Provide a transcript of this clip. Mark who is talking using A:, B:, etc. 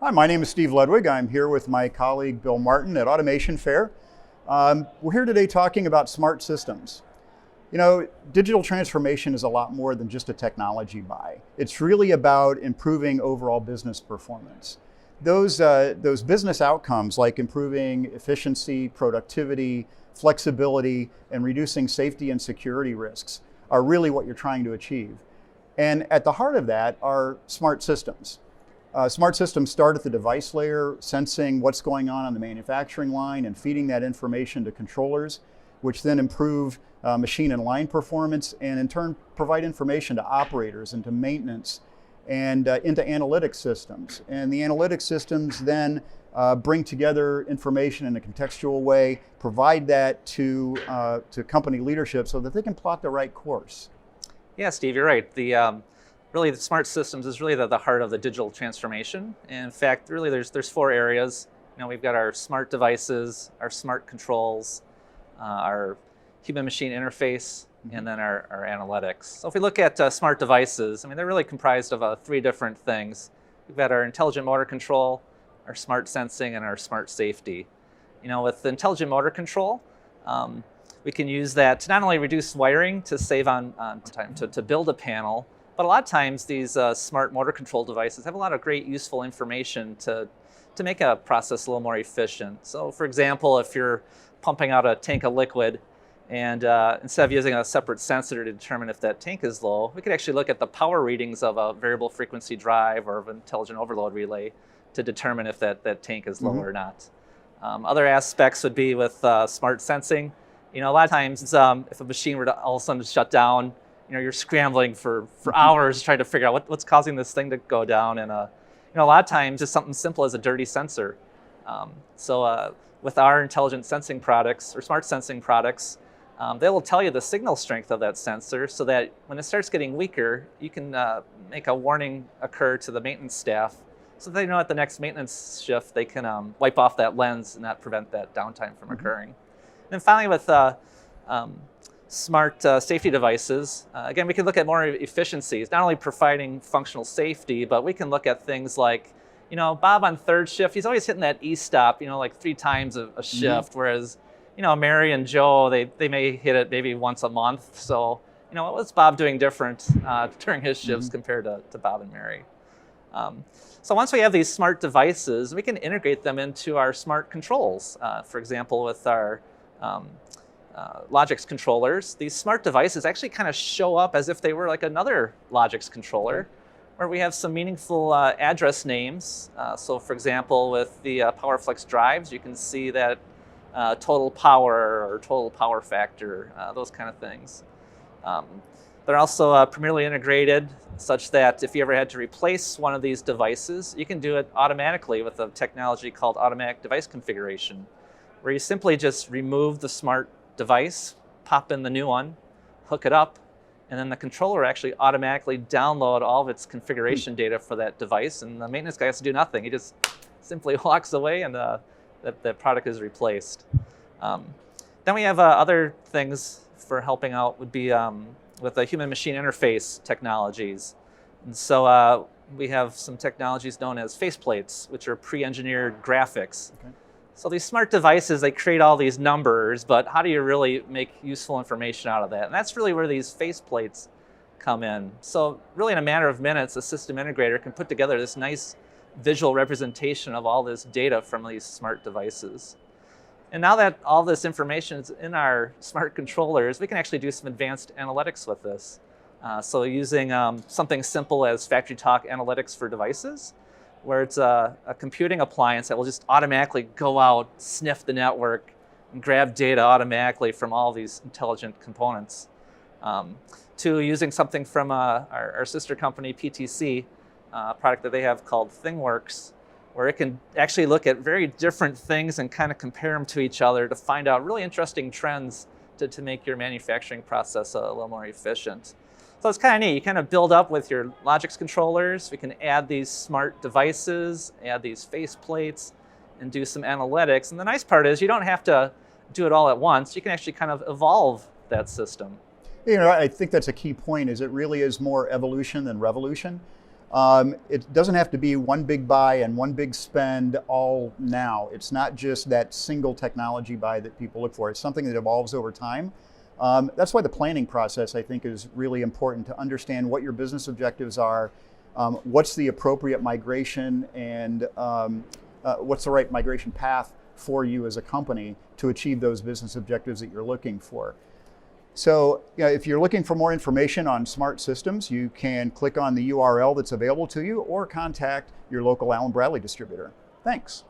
A: Hi, my name is Steve Ludwig. I'm here with my colleague Bill Martin at Automation Fair. We're here today talking about smart systems. You know, digital transformation is a lot more than just a technology buy. It's really about improving overall business performance. Those business outcomes like improving efficiency, productivity, flexibility, and reducing safety and security risks are really what you're trying to achieve. And at the heart of that are smart systems. Smart systems start at the device layer, sensing what's going on the manufacturing line and feeding that information to controllers, which then improve machine and line performance, and in turn provide information to operators and to maintenance and into analytic systems. And the analytic systems then bring together information in a contextual way, provide that to company leadership so that they can plot the right course.
B: Yeah, Steve, you're right. Really, the smart systems is really the heart of the digital transformation. And in fact, really, there's four areas. You know, we've got our smart devices, our smart controls, our human-machine interface, and then our analytics. So if we look at smart devices, I mean, they're really comprised of three different things. We've got our intelligent motor control, our smart sensing, and our smart safety. You know, with the intelligent motor control, we can use that to not only reduce wiring to save on time to build a panel, but a lot of times these smart motor control devices have a lot of great useful information to make a process a little more efficient. So for example, if you're pumping out a tank of liquid and instead of using a separate sensor to determine if that tank is low, we could actually look at the power readings of a variable frequency drive or of an intelligent overload relay to determine if that tank is low or not. Other aspects would be with smart sensing. You know, a lot of times if a machine were to all of a sudden shut down, you know, you're scrambling for hours trying to figure out what's causing this thing to go down. And you know, a lot of times just something simple as a dirty sensor. With our intelligent sensing products or smart sensing products, they will tell you the signal strength of that sensor so that when it starts getting weaker, you can make a warning occur to the maintenance staff so that they know at the next maintenance shift they can wipe off that lens and not prevent that downtime from occurring. And then finally, with smart safety devices, again, we can look at more efficiencies, not only providing functional safety, but we can look at things like, you know, Bob on third shift, he's always hitting that E-stop, you know, like 3 times a shift, whereas, you know, Mary and Joe, they may hit it maybe once a month. So, you know, what's Bob doing different during his shifts compared to Bob and Mary? So once we have these smart devices, we can integrate them into our smart controls. For example, with our Logix controllers, these smart devices actually kind of show up as if they were like another Logix controller, where we have some meaningful address names. So for example, with the PowerFlex drives, you can see that total power or total power factor, those kind of things. They're also primarily integrated such that if you ever had to replace one of these devices, you can do it automatically with a technology called automatic device configuration, where you simply just remove the smart device, pop in the new one, hook it up, and then the controller actually automatically download all of its configuration data for that device, and the maintenance guy has to do nothing. He just simply walks away and that product is replaced. Then we have other things for helping out would be with the human-machine interface technologies. And so we have some technologies known as Faceplates, which are pre-engineered graphics. So these smart devices, they create all these numbers, but how do you really make useful information out of that? And that's really where these faceplates come in. So really in a matter of minutes, a system integrator can put together this nice visual representation of all this data from these smart devices. And now that all this information is in our smart controllers, we can actually do some advanced analytics with this. So using something simple as factory talk analytics for devices, where it's a computing appliance that will just automatically go out, sniff the network, and grab data automatically from all these intelligent components, to using something from our sister company, PTC, a product that they have called ThingWorks, where it can actually look at very different things and kind of compare them to each other to find out really interesting trends to make your manufacturing process a little more efficient. So it's kind of neat. You kind of build up with your Logix controllers. We can add these smart devices, add these faceplates, and do some analytics. And the nice part is you don't have to do it all at once. You can actually kind of evolve that system.
A: You know, I think that's a key point, is it really is more evolution than revolution. It doesn't have to be one big buy and one big spend all now. It's not just that single technology buy that people look for. It's something that evolves over time. That's why the planning process, I think, is really important to understand what your business objectives are, what's the appropriate migration, and what's the right migration path for you as a company to achieve those business objectives that you're looking for. So if you're looking for more information on smart systems, you can click on the URL that's available to you or contact your local Allen Bradley distributor. Thanks.